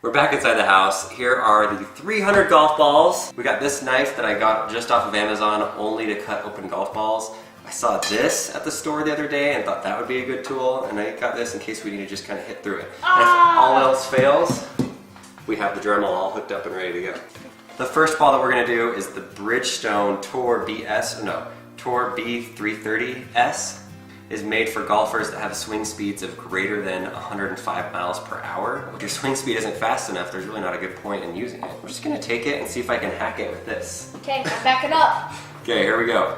We're back inside the house. Here are the 300 golf balls. We got this knife that I got just off of Amazon only to cut open golf balls. I saw this at the store the other day and thought that would be a good tool, and I got this in case we need to just kind of hit through it. And if all else fails, we have the Dremel all hooked up and ready to go. The first ball that we're going to do is the Bridgestone Tour B330S. Is made for golfers that have swing speeds of greater than 105 miles per hour. If your swing speed isn't fast enough, there's really not a good point in using it. We're just gonna take it and see if I can hack it with this. Okay, I'm backing up. Okay, here we go.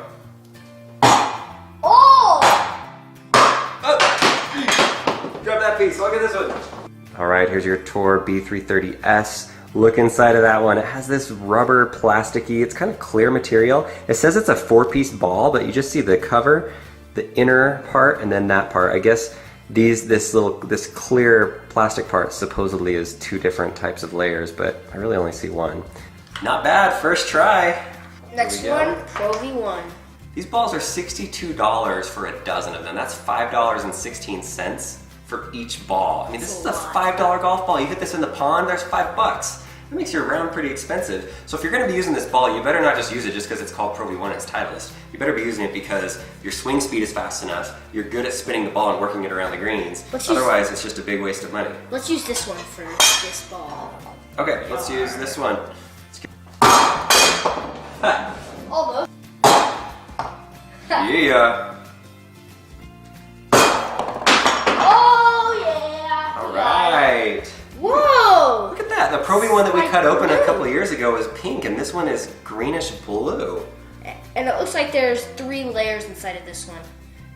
Oh! Grab that piece, look at this one. All right, here's your Tour B330S. Look inside of that one. It has this rubber plasticky, it's kind of clear material. It says it's a 4-piece ball, but you just see the cover, the inner part, and then that part. I guess this clear plastic part supposedly is 2 different types of layers, but I really only see one. Not bad, first try. Next one, Pro V1. These balls are $62 for a dozen of them. That's $5.16 for each ball. I mean, this is a $5 golf ball. You hit this in the pond, there's $5. That makes your round pretty expensive. So if you're gonna be using this ball, you better not just use it just because it's called Pro V1 and it's Titleist. You better be using it because your swing speed is fast enough, you're good at spinning the ball and working it around the greens. Otherwise, it's just a big waste of money. Let's use this one for this ball. Okay, let's use this one. Almost. Yeah. Oh yeah! All right. Whoa! Look at that. The Pro V1 that we cut open a couple of years ago is pink, and this one is greenish blue. And it looks like there's 3 layers inside of this one.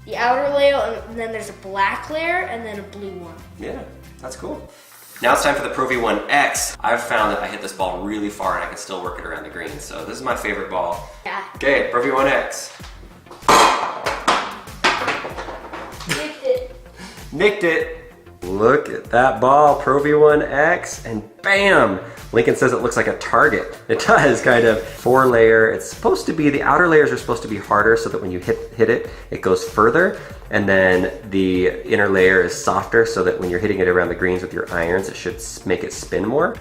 The outer layer, and then there's a black layer, and then a blue one. Yeah, that's cool. Now it's time for the Pro V1X. I've found that I hit this ball really far and I can still work it around the green, so this is my favorite ball. Yeah. Okay, Pro V1X. Nicked it. Nicked it. Look at that ball, Pro V1X, and bam! Lincoln says it looks like a target. It does, kind of. 4-layer. It's supposed to be, the outer layers are supposed to be harder so that when you hit it, it goes further. And then the inner layer is softer so that when you're hitting it around the greens with your irons, it should make it spin more.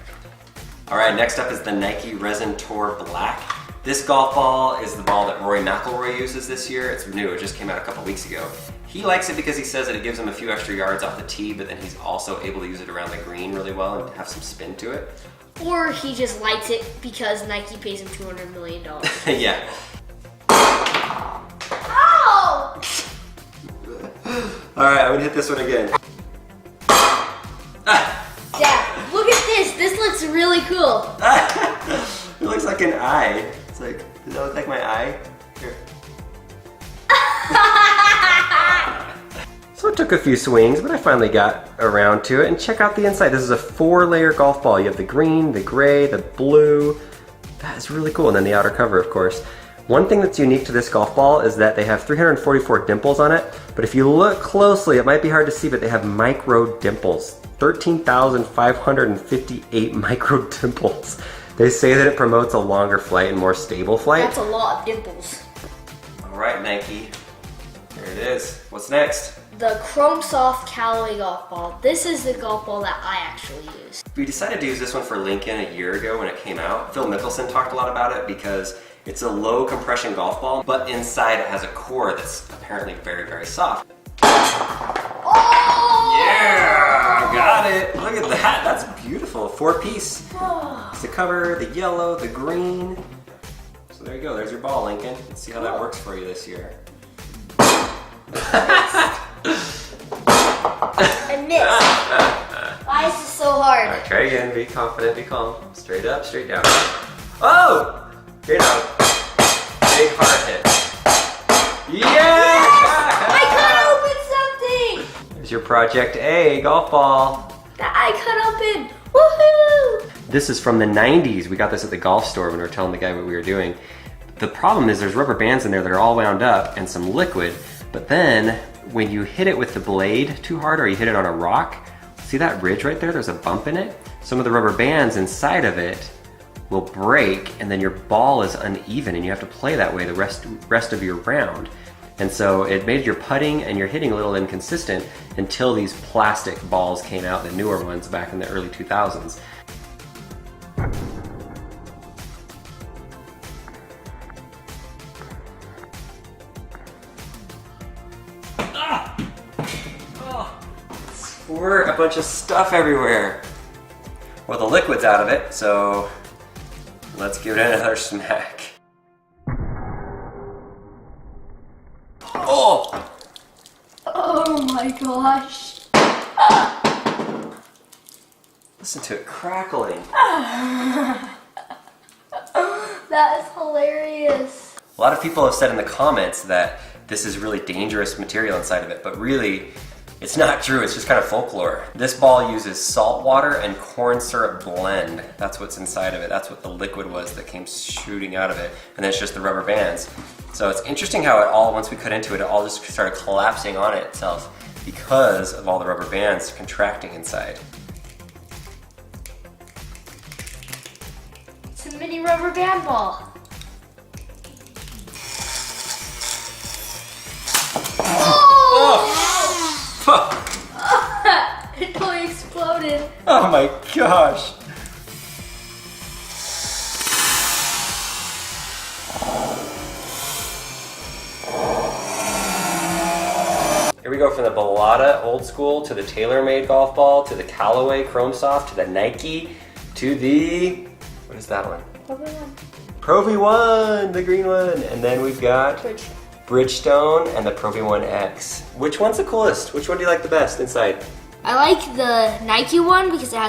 All right, next up is the Nike Resin Tour Black. This golf ball is the ball that Rory McIlroy uses this year. It's new, it just came out a couple weeks ago. He likes it because he says that it gives him a few extra yards off the tee, but then he's also able to use it around the green really well and have some spin to it. Or he just likes it because Nike pays him $200 million. Yeah. Ow! All right, I'm gonna hit this one again. Dad, look at this. This looks really cool. It looks like an eye. It's like, does that look like my eye? Here. So it took a few swings, but I finally got around to it. And check out the inside. This is a 4-layer golf ball. You have the green, the gray, the blue. That is really cool. And then the outer cover, of course. One thing that's unique to this golf ball is that they have 344 dimples on it. But if you look closely, it might be hard to see, but they have micro dimples. 13,558 micro dimples. They say that it promotes a longer flight and more stable flight. That's a lot of dimples. All right, Nike. There it is. What's next? The Chrome Soft Callaway golf ball. This is the golf ball that I actually use. We decided to use this one for Lincoln a year ago when it came out. Phil Mickelson talked a lot about it because it's a low compression golf ball, but inside it has a core that's apparently very, very soft. Oh! Yeah, got it. Look at that. That's beautiful. 4-piece. It's the cover, the yellow, the green. So there you go. There's your ball, Lincoln. Let's see how that works for you this year. I missed. Why is this so hard? All right, try again. Be confident. Be calm. Straight up, straight down. Oh! Straight up. Big hard hit. Yeah! I cut open something! There's your Project A golf ball. That I cut open. Woohoo! This is from the 90s. We got this at the golf store when we were telling the guy what we were doing. The problem is there's rubber bands in there that are all wound up and some liquid, but then when you hit it with the blade too hard or you hit it on a rock, see that ridge right there? There's a bump in it. Some of the rubber bands inside of it will break and then your ball is uneven and you have to play that way the rest of your round. And so it made your putting and your hitting a little inconsistent until these plastic balls came out, the newer ones back in the early 2000s. Squirt a bunch of stuff everywhere. Well, the liquid's out of it, so let's give it another smack. Oh! Oh my gosh. Listen to it crackling. That is hilarious. A lot of people have said in the comments that this is really dangerous material inside of it, but really, it's not true. It's just kind of folklore. This ball uses salt water and corn syrup blend. That's what's inside of it. That's what the liquid was that came shooting out of it. And then it's just the rubber bands. So it's interesting how it all, once we cut into it, it all just started collapsing on itself because of all the rubber bands contracting inside. It's a mini rubber band ball. It totally exploded. Oh my gosh. Here we go from the Balata old school to the TaylorMade golf ball to the Callaway Chrome Soft to the Nike to the, what is that one? Pro V1, the green one. And then we've got Bridgestone and the Pro V1 X. Which one's the coolest? Which one do you like the best inside? I like the Nike one because it has